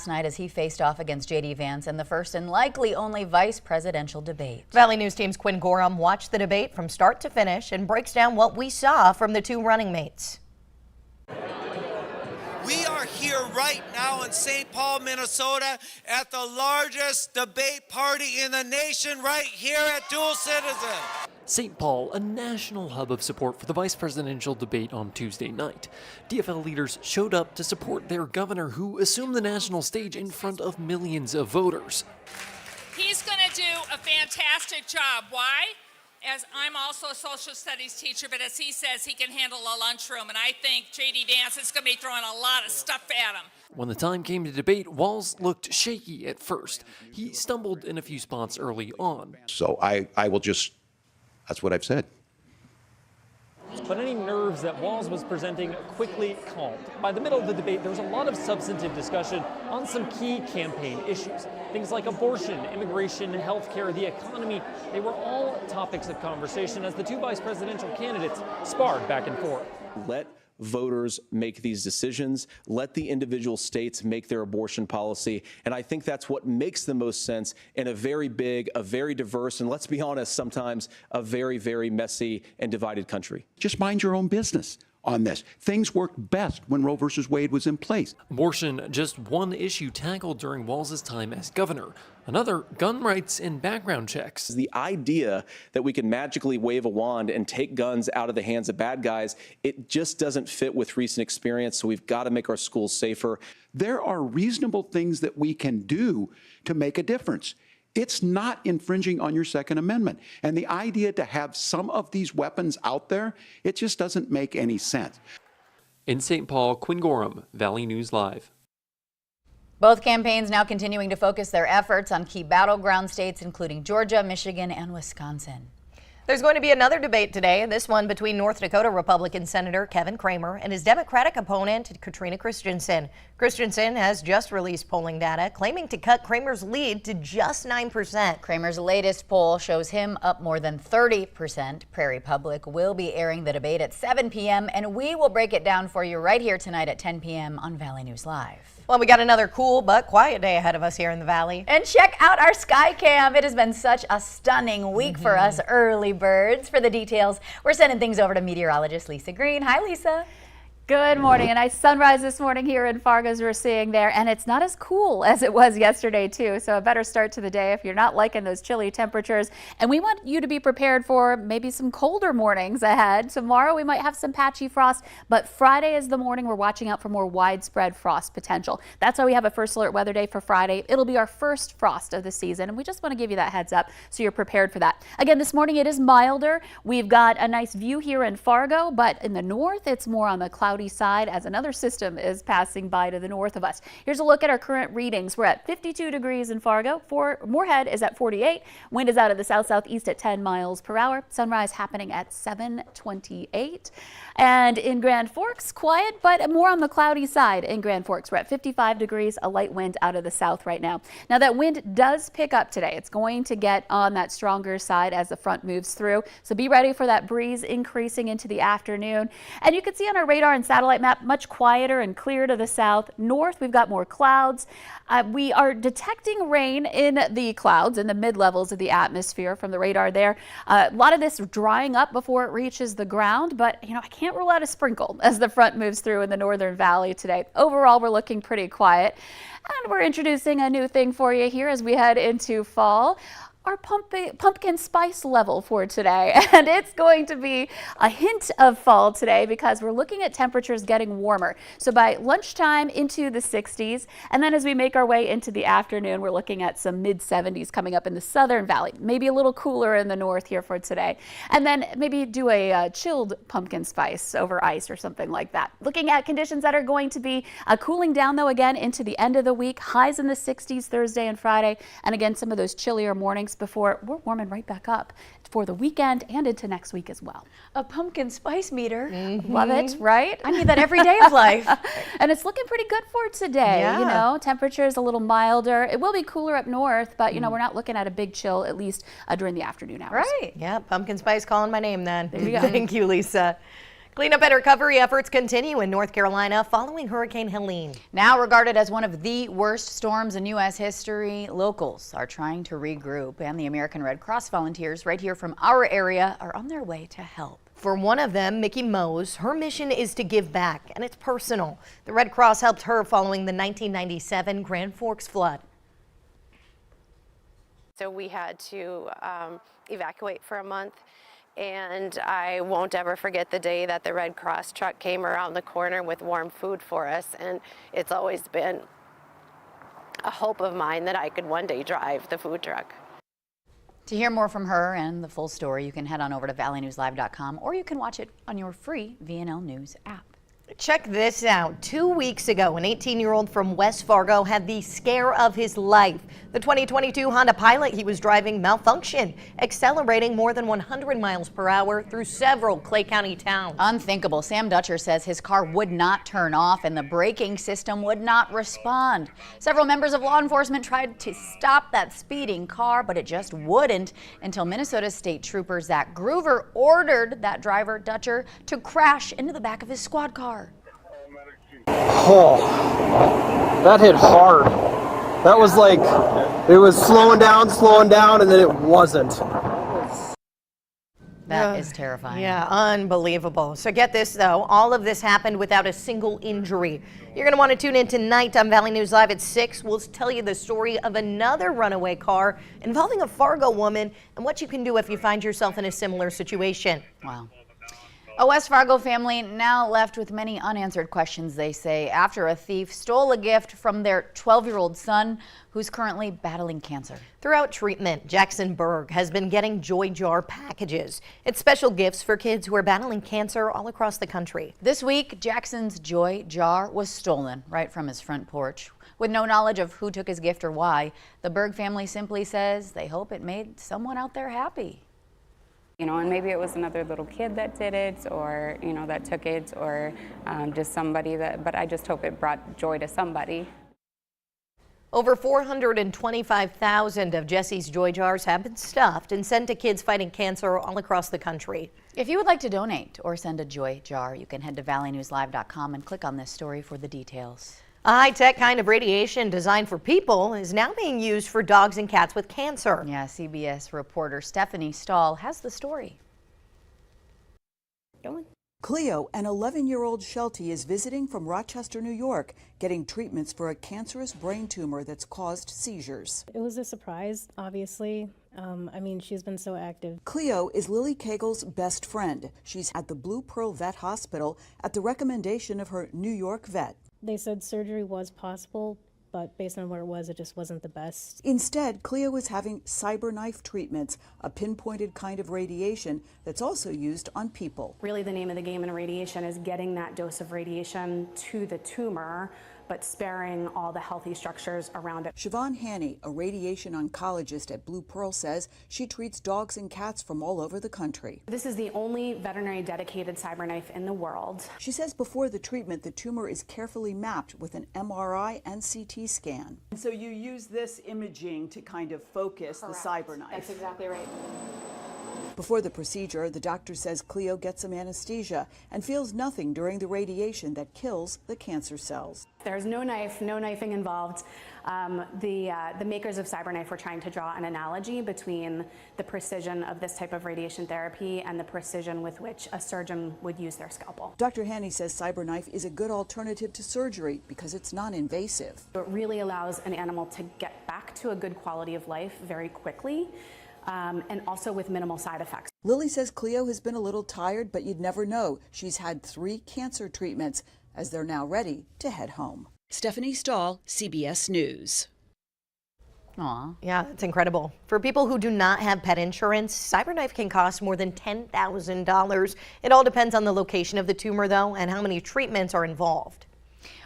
last night as he faced off against J.D. Vance in the first and likely only vice presidential debate. Valley News Team's Quinn Gorham watched the debate from start to finish and breaks down what we saw from the two running mates. We are here right now in St. Paul, Minnesota at the largest debate party in the nation right here at Dual Citizen. St. Paul, a national hub of support for the vice presidential debate on Tuesday night. DFL leaders showed up to support their governor, who assumed the national stage in front of millions of voters. He's going to do a fantastic job. Why? As I'm also a social studies teacher, but as he says, he can handle a lunchroom, and I think J.D. Vance is going to be throwing a lot of stuff at him. When the time came to debate, Walz looked shaky at first. He stumbled in a few spots early on. So I will just, that's what I've said. But any nerves that Walz was presenting quickly calmed. By the middle of the debate, there was a lot of substantive discussion on some key campaign issues. Things like abortion, immigration, healthcare, the economy. They were all topics of conversation as the two vice presidential candidates sparred back and forth. Let voters make these decisions. Let the individual states make their abortion policy. And I think that's what makes the most sense in a very big, a very diverse, and let's be honest, sometimes a very, very messy and divided country. Just mind your own business on this. Things worked best when Roe versus Wade was in place. Abortion, just one issue tackled during Walz's time as governor. Another, gun rights and background checks. The idea that we can magically wave a wand and take guns out of the hands of bad guys, it just doesn't fit with recent experience, so we've got to make our schools safer. There are reasonable things that we can do to make a difference. It's not infringing on your Second Amendment. And the idea to have some of these weapons out there, it just doesn't make any sense. In St. Paul, Quinn Gorham, Valley News Live. Both campaigns now continuing to focus their efforts on key battleground states, including Georgia, Michigan, and Wisconsin. There's going to be another debate today, this one between North Dakota Republican Senator Kevin Cramer and his Democratic opponent, Katrina Christensen. Christensen has just released polling data claiming to cut Cramer's lead to just 9%. Cramer's latest poll shows him up more than 30%. Prairie Public will be airing the debate at 7 p.m., and we will break it down for you right here tonight at 10 p.m. on Valley News Live. Well, we got another cool but quiet day ahead of us here in the Valley. And check out our sky cam. It has been such a stunning week for us early birds. For the details, we're sending things over to meteorologist Lisa Green. Hi, Lisa. Good morning. A nice sunrise this morning here in Fargo as we're seeing there, and it's not as cool as it was yesterday too, so a better start to the day if you're not liking those chilly temperatures. And we want you to be prepared for maybe some colder mornings ahead. Tomorrow we might have some patchy frost, but Friday is the morning we're watching out for more widespread frost potential. That's why we have a first alert weather day for Friday. It'll be our first frost of the season, and we just want to give you that heads up so you're prepared for that. Again, this morning it is milder. We've got a nice view here in Fargo, but in the north it's more on the cloudy side as another system is passing by to the north of us. Here's a look at our current readings. We're at 52 degrees in Fargo. Moorhead is at 48. Wind is out of the south-southeast at 10 miles per hour. Sunrise happening at 7:28. And in Grand Forks, quiet, but more on the cloudy side in Grand Forks. We're at 55 degrees, a light wind out of the south right now. Now that wind does pick up today. It's going to get on that stronger side as the front moves through. So be ready for that breeze increasing into the afternoon. And you can see on our radar and satellite map, much quieter and clear to the south. North, we've got more clouds. We are detecting rain in the clouds in the mid-levels of the atmosphere from the radar there. A lot of this drying up before it reaches the ground, but I can't rule out a sprinkle as the front moves through in the northern valley today. Overall, we're looking pretty quiet. And we're introducing a new thing for you here as we head into fall. Our pumpkin spice level for today, and it's going to be a hint of fall today because we're looking at temperatures getting warmer. So by lunchtime into the 60s, and then as we make our way into the afternoon, we're looking at some mid-70s coming up in the southern valley, maybe a little cooler in the north here for today, and then maybe do a chilled pumpkin spice over ice or something like that. Looking at conditions that are going to be cooling down though again into the end of the week, highs in the 60s Thursday and Friday, and again some of those chillier mornings before we're warming right back up for the weekend and into next week as well. A pumpkin spice meter. Love it, right? I need that every day of life. And it's looking pretty good for today. Yeah. Temperature is a little milder. It will be cooler up north, but we're not looking at a big chill, at least during the afternoon hours. Right. Yeah, pumpkin spice calling my name then. There you go. Thank you, Lisa. Cleanup and recovery efforts continue in North Carolina following Hurricane Helene. Now regarded as one of the worst storms in U.S. history, locals are trying to regroup, and the American Red Cross volunteers right here from our area are on their way to help. For one of them, Mickey Mose, her mission is to give back, and it's personal. The Red Cross helped her following the 1997 Grand Forks flood. So we had to evacuate for a month, and I won't ever forget the day that the Red Cross truck came around the corner with warm food for us, and it's always been a hope of mine that I could one day drive the food truck. To hear more from her and the full story, you can head on over to valleynewslive.com, or you can watch it on your free VNL News app. Check this out. 2 weeks ago, an 18-year-old from West Fargo had the scare of his life. The 2022 Honda Pilot he was driving malfunctioned, accelerating more than 100 miles per hour through several Clay County towns. Unthinkable. Sam Dutcher says his car would not turn off and the braking system would not respond. Several members of law enforcement tried to stop that speeding car, but it just wouldn't until Minnesota State Trooper Zach Groover ordered that driver, Dutcher, to crash into the back of his squad car. Oh, that hit hard. That was like, it was slowing down, and then it wasn't. That is terrifying. Yeah, unbelievable. So get this, though. All of this happened without a single injury. You're going to want to tune in tonight on Valley News Live at 6. We'll tell you the story of another runaway car involving a Fargo woman and what you can do if you find yourself in a similar situation. Wow. A West Fargo family now left with many unanswered questions, they say, after a thief stole a gift from their 12-year-old son, who's currently battling cancer. Throughout treatment, Jackson Berg has been getting Joy Jar packages. It's special gifts for kids who are battling cancer all across the country. This week, Jackson's Joy Jar was stolen right from his front porch. With no knowledge of who took his gift or why, the Berg family simply says they hope it made someone out there happy. You know, and maybe it was another little kid that did it, or, you know, that took it, or just somebody that, but I just hope it brought joy to somebody. Over 425,000 of Jesse's Joy Jars have been stuffed and sent to kids fighting cancer all across the country. If you would like to donate or send a Joy Jar, you can head to valleynewslive.com and click on this story for the details. A high-tech kind of radiation designed for people is now being used for dogs and cats with cancer. Yeah, CBS reporter Stephanie Stahl has the story. Cleo, an 11-year-old Sheltie, is visiting from Rochester, New York, getting treatments for a cancerous brain tumor that's caused seizures. It was a surprise, obviously. I mean, she's been so active. Cleo is Lily Cagle's best friend. She's at the Blue Pearl Vet Hospital at the recommendation of her New York vet. They said surgery was possible, but based on what it was, it just wasn't the best. Instead, Cleo is having CyberKnife treatments, a pinpointed kind of radiation that's also used on people. Really, the name of the game in radiation is getting that dose of radiation to the tumor, but sparing all the healthy structures around it. Siobhan Haney, a radiation oncologist at Blue Pearl, says she treats dogs and cats from all over the country. This is the only veterinary dedicated CyberKnife in the world. She says before the treatment, the tumor is carefully mapped with an MRI and CT scan. And so you use this imaging to kind of focus the CyberKnife. That's exactly right. Before the procedure, the doctor says Cleo gets some anesthesia and feels nothing during the radiation that kills the cancer cells. There's no knife, no knifing involved. The makers of CyberKnife were trying to draw an analogy between the precision of this type of radiation therapy and the precision with which a surgeon would use their scalpel. Dr. Haney says CyberKnife is a good alternative to surgery because it's non-invasive. It really allows an animal to get back to a good quality of life very quickly. And also with minimal side effects. Lily says Cleo has been a little tired, but you'd never know. She's had 3 cancer treatments as they're now ready to head home. Stephanie Stahl, CBS News. Aw. Yeah, that's incredible. For people who do not have pet insurance, CyberKnife can cost more than $10,000. It all depends on the location of the tumor, though, and how many treatments are involved.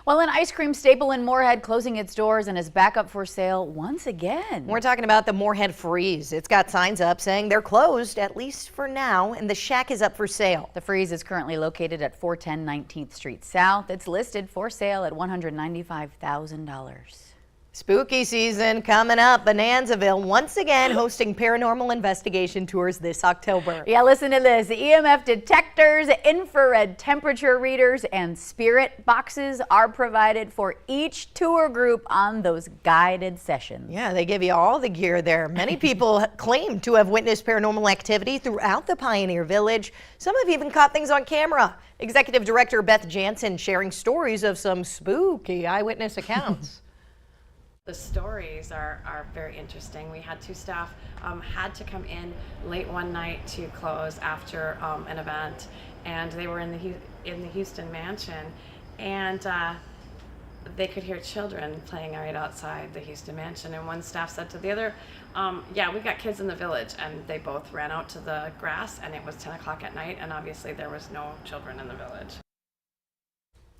Well, an ice cream staple in Moorhead closing its doors and is back up for sale once again. We're talking about the Moorhead Freeze. It's got signs up saying they're closed, at least for now, and the Shack is up for sale. The Freeze is currently located at 410 19th Street South. It's listed for sale at $195,000. Spooky season coming up. Bonanzaville once again hosting paranormal investigation tours this October. Yeah, listen to this. EMF detectors, infrared temperature readers, and spirit boxes are provided for each tour group on those guided sessions. Yeah, they give you all the gear there. Many people claim to have witnessed paranormal activity throughout the Pioneer Village. Some have even caught things on camera. Executive Director Beth Jansen sharing stories of some spooky eyewitness accounts. The stories are very interesting. We had two staff had to come in late one night to close after an event, and they were in the Houston mansion, and they could hear children playing right outside the Houston mansion. And one staff said to the other, yeah, we've got kids in the village, and they both ran out to the grass, and it was 10 o'clock at night, and obviously there was no children in the village.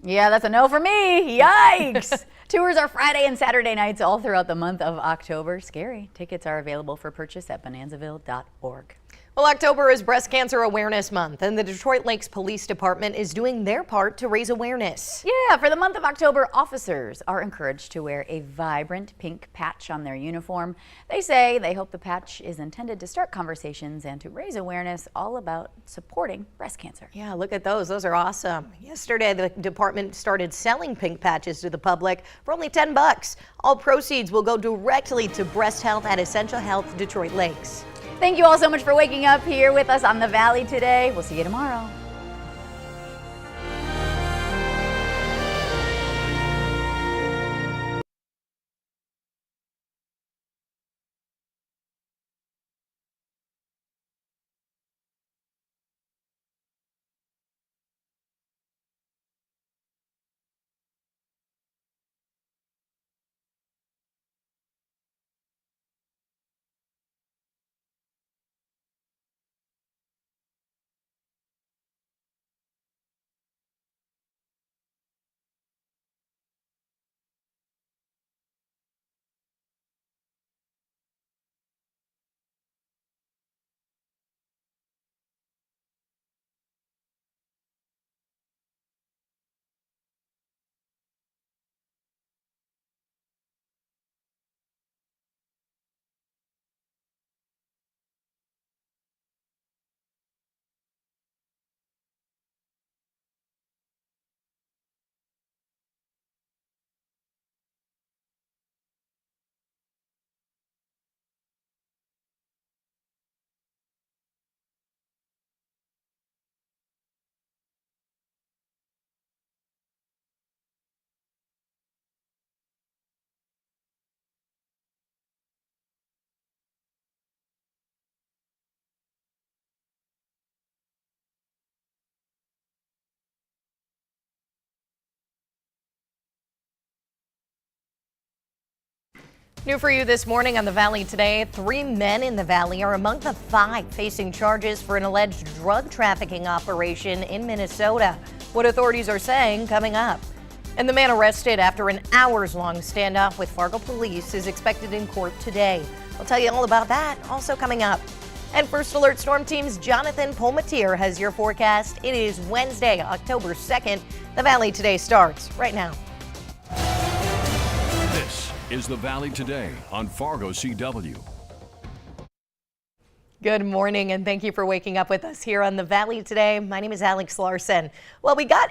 Yeah, that's a no for me. Yikes! Tours are Friday and Saturday nights all throughout the month of October. Scary. Tickets are available for purchase at bonanzaville.org. Well, October is Breast Cancer Awareness Month, and the Detroit Lakes Police Department is doing their part to raise awareness. Yeah, for the month of October, officers are encouraged to wear a vibrant pink patch on their uniform. They say they hope the patch is intended to start conversations and to raise awareness all about supporting breast cancer. Yeah, look at those. Those are awesome. Yesterday, the department started selling pink patches to the public for only $10. All proceeds will go directly to breast health at Essential Health Detroit Lakes. Thank you all so much for waking up here with us on the Valley today. We'll see you tomorrow. New for you this morning on the Valley today, 3 men in the Valley are among the 5 facing charges for an alleged drug trafficking operation in Minnesota. What authorities are saying coming up. And the man arrested after an hours-long standoff with Fargo police is expected in court today. I'll tell you all about that also coming up. And First Alert Storm Team's Jonathan Polmatier has your forecast. It is Wednesday, October 2nd. The Valley today starts right now. This is the Valley Today on Fargo CW. Good morning, and thank you for waking up with us here on the Valley today. My name is Alex Larson. Well, we got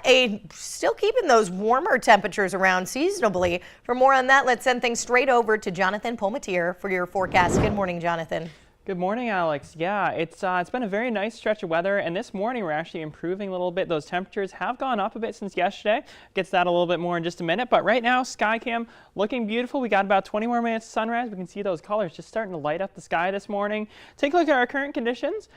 still keeping those warmer temperatures around seasonably. For more on that, let's send things straight over to Jonathan Polmatier for your forecast. Good morning, Jonathan. Good morning, Alex. Yeah, it's been a very nice stretch of weather, and this morning we're actually improving a little bit. Those temperatures have gone up a bit since yesterday. Gets that a little bit more in just a minute, but right now Skycam looking beautiful. We got about 20 more minutes to sunrise. We can see those colors just starting to light up the sky this morning. Take a look at our current conditions.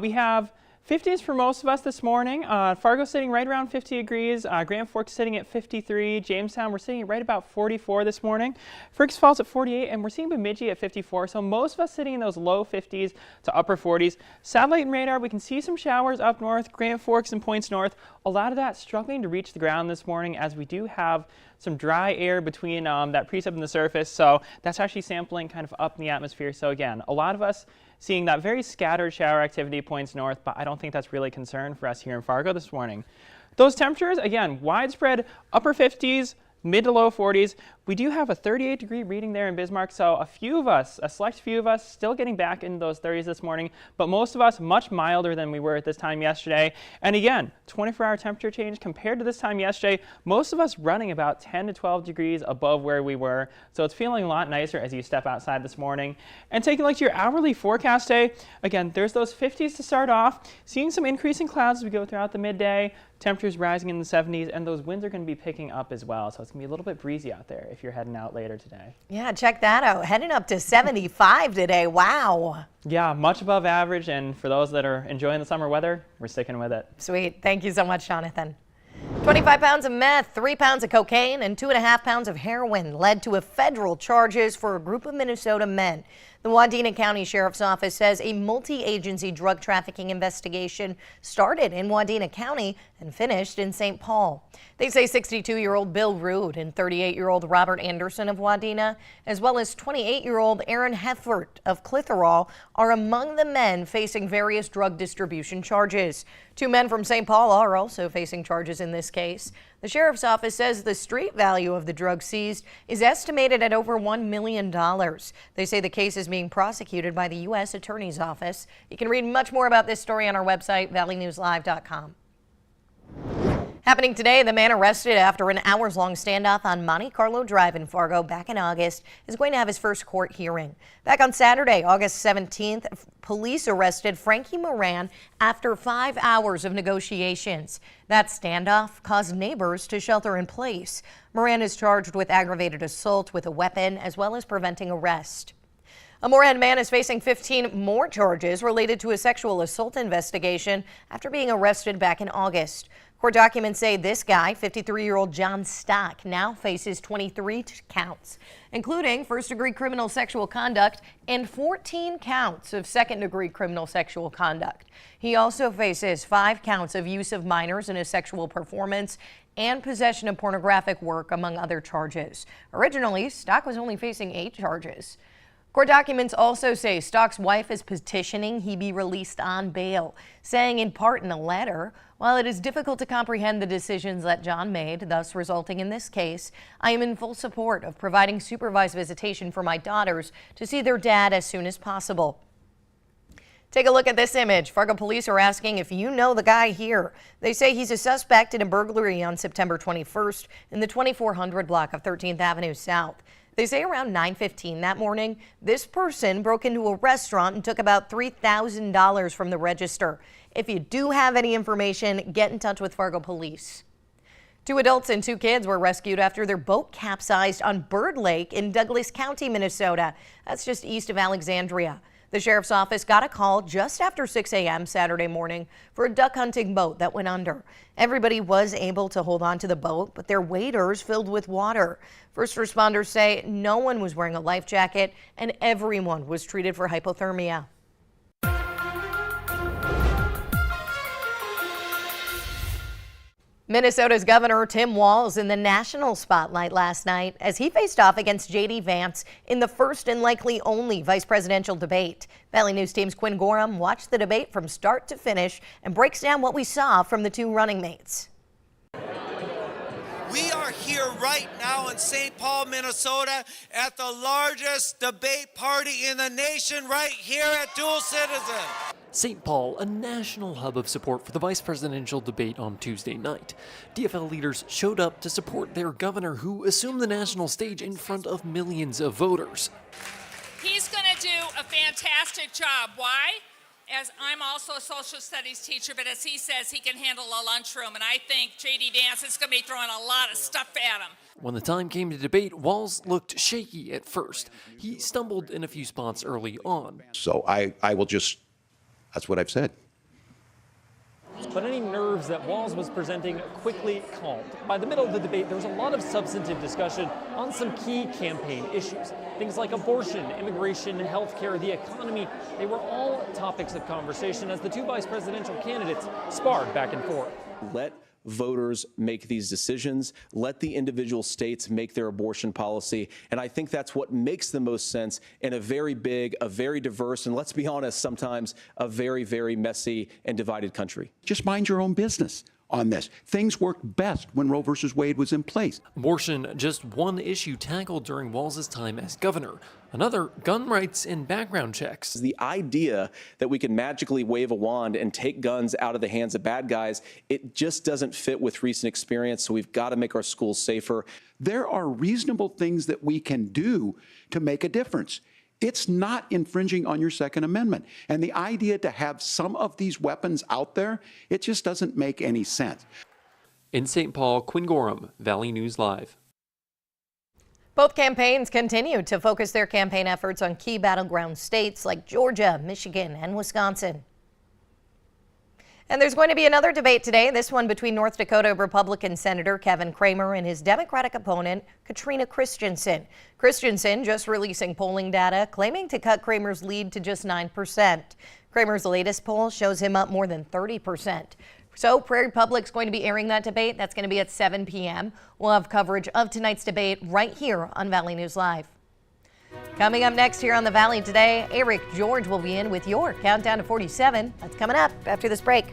We have 50s for most of us this morning. Fargo sitting right around 50 degrees. Grand Forks sitting at 53. Jamestown, we're sitting at right about 44 this morning. Fergus Falls at 48, and we're seeing Bemidji at 54. So most of us sitting in those low 50s to upper 40s. Satellite and radar, we can see some showers up north, Grand Forks and points north. A lot of that struggling to reach the ground this morning, as we do have some dry air between that precip and the surface. So that's actually sampling kind of up in the atmosphere. So again, a lot of us seeing that very scattered shower activity points north, but I don't think that's really a concern for us here in Fargo this morning. Those temperatures, again, widespread upper 50s, mid to low 40s. We do have a 38-degree reading there in Bismarck, so a select few of us still getting back in those 30s this morning, but most of us much milder than we were at this time yesterday. And again, 24-hour temperature change compared to this time yesterday, most of us running about 10 to 12 degrees above where we were, so it's feeling a lot nicer as you step outside this morning. And taking a look to your hourly forecast day, again, there's those 50s to start off, seeing some increasing clouds as we go throughout the midday. Temperatures rising in the 70s, and those winds are going to be picking up as well, so it's going to be a little bit breezy out there if you're heading out later today. Yeah, check that out. Heading up to 75 today. Wow. Yeah, much above average, and for those that are enjoying the summer weather, we're sticking with it. Sweet. Thank you so much, Jonathan. 25 pounds of meth, 3 pounds of cocaine, and 2.5 pounds of heroin led to federal charges for a group of Minnesota men. The Wadena County Sheriff's Office says a multi-agency drug trafficking investigation started in Wadena County and finished in St. Paul. They say 62-year-old Bill Rood and 38-year-old Robert Anderson of Wadena, as well as 28-year-old Aaron Heffert of Clitheroe, are among the men facing various drug distribution charges. 2 men from St. Paul are also facing charges in this case. The Sheriff's Office says the street value of the drugs seized is estimated at over $1 million. They say the case is being prosecuted by the U.S. Attorney's Office. You can read much more about this story on our website, valleynewslive.com. Happening today, the man arrested after an hours-long standoff on Monte Carlo Drive in Fargo back in August is going to have his first court hearing. Back on Saturday, August 17th, police arrested Frankie Moran after 5 hours of negotiations. That standoff caused neighbors to shelter in place. Moran is charged with aggravated assault with a weapon as well as preventing arrest. A Moorhead man is facing 15 more charges related to a sexual assault investigation after being arrested back in August. Court documents say this guy, 53-year-old John Stock, now faces 23 counts, including first-degree criminal sexual conduct and 14 counts of second-degree criminal sexual conduct. He also faces 5 counts of use of minors in a sexual performance and possession of pornographic work, among other charges. Originally, Stock was only facing 8 charges. Court documents also say Stock's wife is petitioning he be released on bail, saying in part in a letter, "While it is difficult to comprehend the decisions that John made, thus resulting in this case, I am in full support of providing supervised visitation for my daughters to see their dad as soon as possible." Take a look at this image. Fargo police are asking if you know the guy here. They say he's a suspect in a burglary on September 21st in the 2400 block of 13th Avenue South. They say around 9:15 that morning, this person broke into a restaurant and took about $3,000 from the register. If you do have any information, get in touch with Fargo police. 2 adults and 2 kids were rescued after their boat capsized on Bird Lake in Douglas County, Minnesota. That's just east of Alexandria. The sheriff's office got a call just after 6 a.m. Saturday morning for a duck hunting boat that went under. Everybody was able to hold on to the boat, but their waders filled with water. First responders say no one was wearing a life jacket and everyone was treated for hypothermia. Minnesota's Governor Tim Walz in the national spotlight last night as he faced off against J.D. Vance in the first and likely only vice presidential debate. Valley News Team's Quinn Gorham watched the debate from start to finish and breaks down what we saw from the 2 running mates. We are here right now in St. Paul, Minnesota at the largest debate party in the nation right here at Dual Citizen. St. Paul, a national hub of support for the vice presidential debate on Tuesday night. DFL leaders showed up to support their governor, who assumed the national stage in front of millions of voters. He's going to do a fantastic job. Why? As I'm also a social studies teacher, but as he says, he can handle a lunchroom, and I think J.D. Vance is going to be throwing a lot of stuff at him. When the time came to debate, Walz looked shaky at first. He stumbled in a few spots early on. So I will just, that's what I've said. But any nerves that Walz was presenting quickly calmed. By the middle of the debate, there was a lot of substantive discussion on some key campaign issues. Things like abortion, immigration, healthcare, the economy. They were all topics of conversation as the 2 vice presidential candidates sparred back and forth. Let voters make these decisions. Let the individual states make their abortion policy. And I think that's what makes the most sense in a very big, a very diverse, and let's be honest, sometimes a very, very messy and divided country. Just mind your own business. on this. Things worked best when Roe versus Wade was in place. Abortion, just one issue tackled during Walz's time as governor. Another, gun rights and background checks. The idea that we can magically wave a wand and take guns out of the hands of bad guys, it just doesn't fit with recent experience, so we've got to make our schools safer. There are reasonable things that we can do to make a difference. It's not infringing on your Second Amendment. And the idea to have some of these weapons out there, it just doesn't make any sense. In St. Paul, Quinn Gorham, Valley News Live. Both campaigns continue to focus their campaign efforts on key battleground states like Georgia, Michigan, and Wisconsin. And there's going to be another debate today, this one between North Dakota Republican Senator Kevin Cramer and his Democratic opponent, Katrina Christensen. Christensen just releasing polling data, claiming to cut Cramer's lead to just 9%. Cramer's latest poll shows him up more than 30%. So Prairie Public's going to be airing that debate. That's going to be at 7 p.m. We'll have coverage of tonight's debate right here on Valley News Live. Coming up next here on the Valley Today, Eric George will be in with your countdown to 47. That's coming up after this break.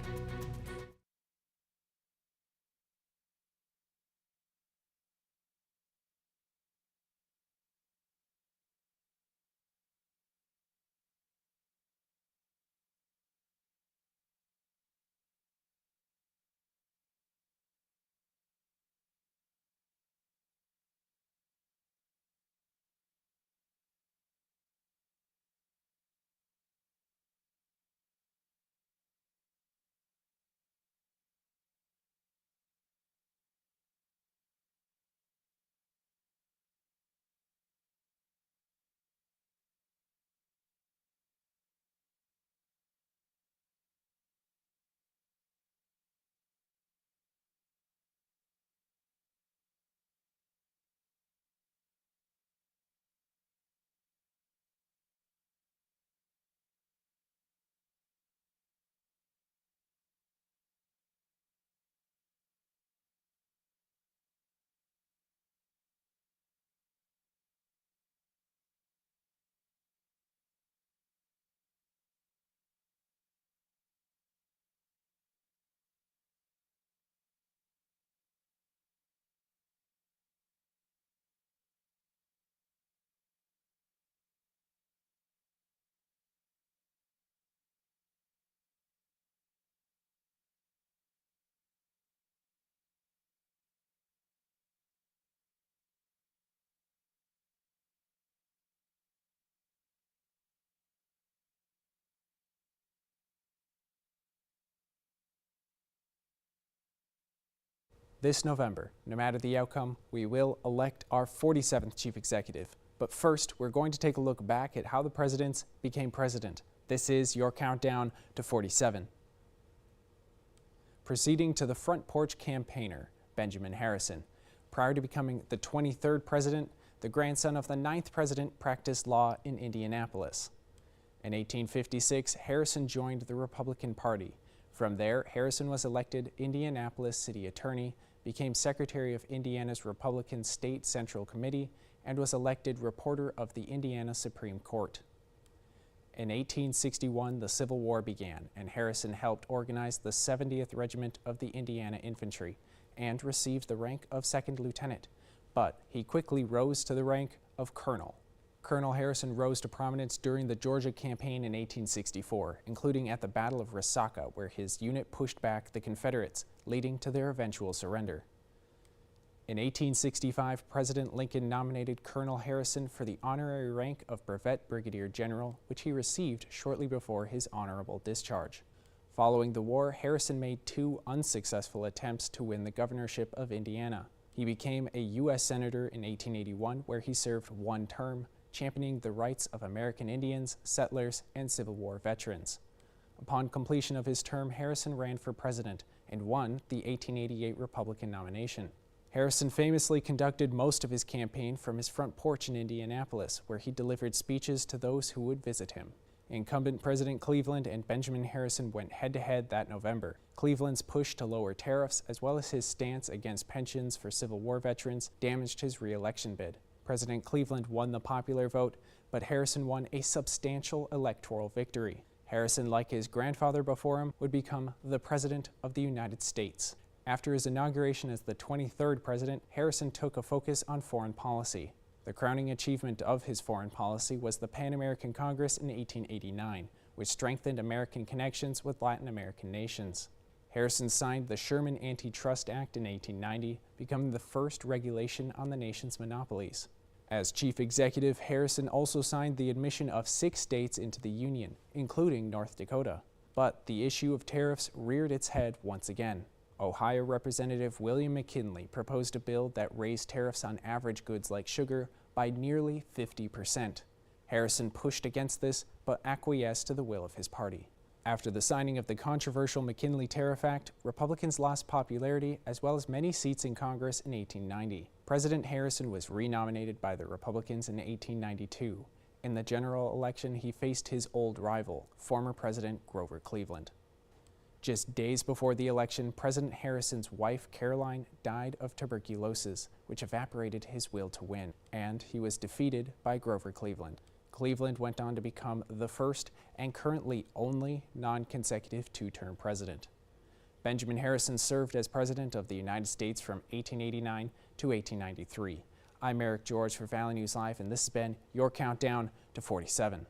This November, no matter the outcome, we will elect our 47th chief executive. But first, we're going to take a look back at how the presidents became president. This is your countdown to 47. Proceeding to the front porch campaigner, Benjamin Harrison. Prior to becoming the 23rd president, the grandson of the 9th president practiced law in Indianapolis. In 1856, Harrison joined the Republican Party. From there, Harrison was elected Indianapolis City Attorney, became Secretary of Indiana's Republican State Central Committee, and was elected reporter of the Indiana Supreme Court. In 1861, the Civil War began, and Harrison helped organize the 70th Regiment of the Indiana Infantry and received the rank of second lieutenant, but he quickly rose to the rank of colonel. Colonel Harrison rose to prominence during the Georgia campaign in 1864, including at the Battle of Resaca, where his unit pushed back the Confederates, leading to their eventual surrender. In 1865, President Lincoln nominated Colonel Harrison for the honorary rank of Brevet Brigadier General, which he received shortly before his honorable discharge. Following the war, Harrison made 2 unsuccessful attempts to win the governorship of Indiana. He became a U.S. Senator in 1881, where he served 1 term, championing the rights of American Indians, settlers, and Civil War veterans. Upon completion of his term, Harrison ran for president and won the 1888 Republican nomination. Harrison famously conducted most of his campaign from his front porch in Indianapolis, where he delivered speeches to those who would visit him. Incumbent President Cleveland and Benjamin Harrison went head-to-head that November. Cleveland's push to lower tariffs, as well as his stance against pensions for Civil War veterans, damaged his re-election bid. President Cleveland won the popular vote, but Harrison won a substantial electoral victory. Harrison, like his grandfather before him, would become the President of the United States. After his inauguration as the 23rd president, Harrison took a focus on foreign policy. The crowning achievement of his foreign policy was the Pan American Congress in 1889, which strengthened American connections with Latin American nations. Harrison signed the Sherman Antitrust Act in 1890, becoming the first regulation on the nation's monopolies. As chief executive, Harrison also signed the admission of 6 states into the Union, including North Dakota. But the issue of tariffs reared its head once again. Ohio Representative William McKinley proposed a bill that raised tariffs on average goods like sugar by nearly 50%. Harrison pushed against this, but acquiesced to the will of his party. After the signing of the controversial McKinley Tariff Act, Republicans lost popularity as well as many seats in Congress in 1890. President Harrison was renominated by the Republicans in 1892. In the general election, he faced his old rival, former President Grover Cleveland. Just days before the election, President Harrison's wife, Caroline, died of tuberculosis, which evaporated his will to win, and he was defeated by Grover Cleveland. Cleveland went on to become the first and currently only non-consecutive 2-term president. Benjamin Harrison served as President of the United States from 1889 to 1893. I'm Eric George for Valley News Live, and this has been your countdown to 47.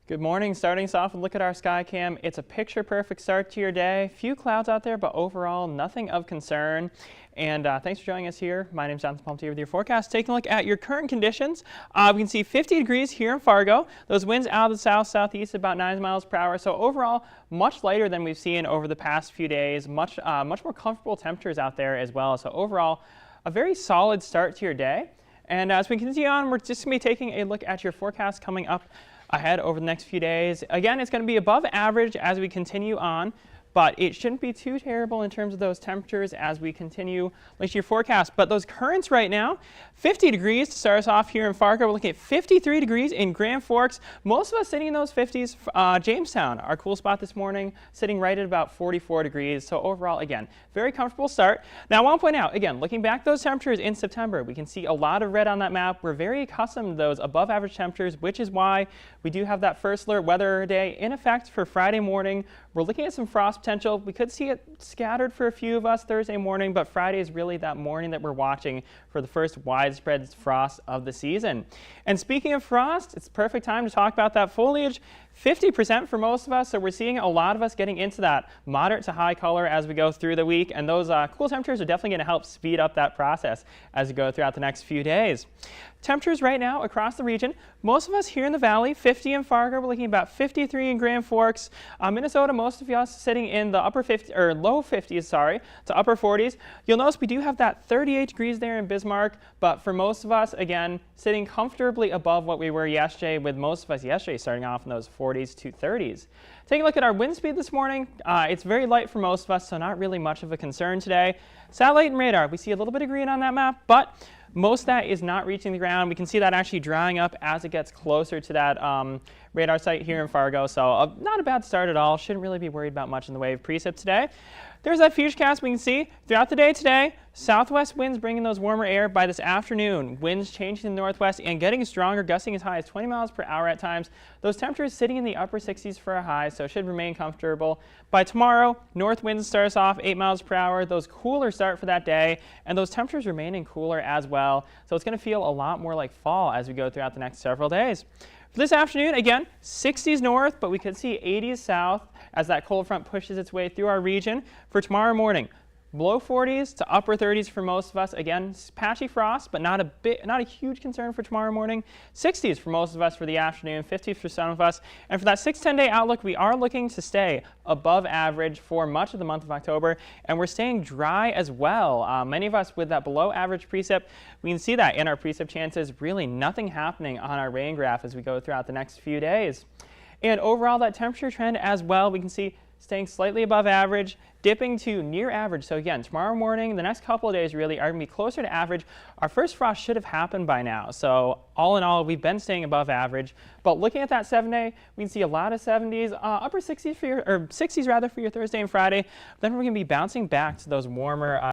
Good morning. Starting us off with a look at our sky cam. It's a picture-perfect start to your day. Few clouds out there, but overall nothing of concern. And thanks for joining us here. My name is Jonathan Palmetier with your forecast. Taking a look at your current conditions, we can see 50 degrees here in Fargo. Those winds out of the south-southeast about 9 miles per hour. So overall, much lighter than we've seen over the past few days. Much more comfortable temperatures out there as well. So overall, a very solid start to your day. And as we continue on, we're just going to be taking a look at your forecast coming up ahead over the next few days. Again, it's going to be above average as we continue on, but it shouldn't be too terrible in terms of those temperatures as we continue like your forecast. But those currents right now, 50 degrees to start us off here in Fargo. We're looking at 53 degrees in Grand Forks. Most of us sitting in those 50s. Jamestown, our cool spot this morning, sitting right at about 44 degrees. So overall, again, very comfortable start. Now, I want to point out, again, looking back those temperatures in September, we can see a lot of red on that map. We're very accustomed to those above average temperatures, which is why we do have that first alert weather day in effect for Friday morning. We're looking at some frost potential. We could see it scattered for a few of us Thursday morning, but Friday is really that morning that we're watching for the first widespread frost of the season. And speaking of frost, it's the perfect time to talk about that foliage. 50% for most of us, so we're seeing a lot of us getting into that moderate to high color as we go through the week, and those cool temperatures are definitely going to help speed up that process as we go throughout the next few days. Temperatures right now across the region, most of us here in the valley, 50 in Fargo, we're looking at about 53 in Grand Forks. Minnesota, most of us sitting in the upper 50 or low 50s, to upper 40s. You'll notice we do have that 38 degrees there in Bismarck, but for most of us, again, sitting comfortably above what we were yesterday, with most of us yesterday starting off in those 40s to 30s. Taking a look at our wind speed this morning, it's very light for most of us, so not really much of a concern today. Satellite and radar, we see a little bit of green on that map, but most of that is not reaching the ground. We can see that actually drying up as it gets closer to that radar site here in Fargo. So not a bad start at all. Shouldn't really be worried about much in the way of precip today. There's that futurecast we can see throughout the day today. Southwest winds bringing those warmer air by this afternoon. Winds changing to the northwest and getting stronger, gusting as high as 20 miles per hour at times. Those temperatures sitting in the upper 60s for a high, so should remain comfortable. By tomorrow, north winds starts off 8 miles per hour. Those cooler start for that day, and those temperatures remaining cooler as well. So it's going to feel a lot more like fall as we go throughout the next several days. For this afternoon, again, 60s north, but we could see 80s south as that cold front pushes its way through our region. For tomorrow morning, low 40s to upper 30s for most of us. Again, patchy frost, but not a huge concern for tomorrow morning. 60s for most of us for the afternoon, 50s for some of us. And for that 6-10 day outlook, we are looking to stay above average for much of the month of October, and we're staying dry as well. Many of us with that below average precip, we can see that in our precip chances. Really nothing happening on our rain graph as we go throughout the next few days. And overall, that temperature trend as well, we can see staying slightly above average, dipping to near average. So again, tomorrow morning, the next couple of days really are going to be closer to average. Our first frost should have happened by now. So all in all, we've been staying above average. But looking at that 7-day, we can see a lot of 70s, upper 60s for your, or 60s rather for your Thursday and Friday. Then we're going to be bouncing back to those warmer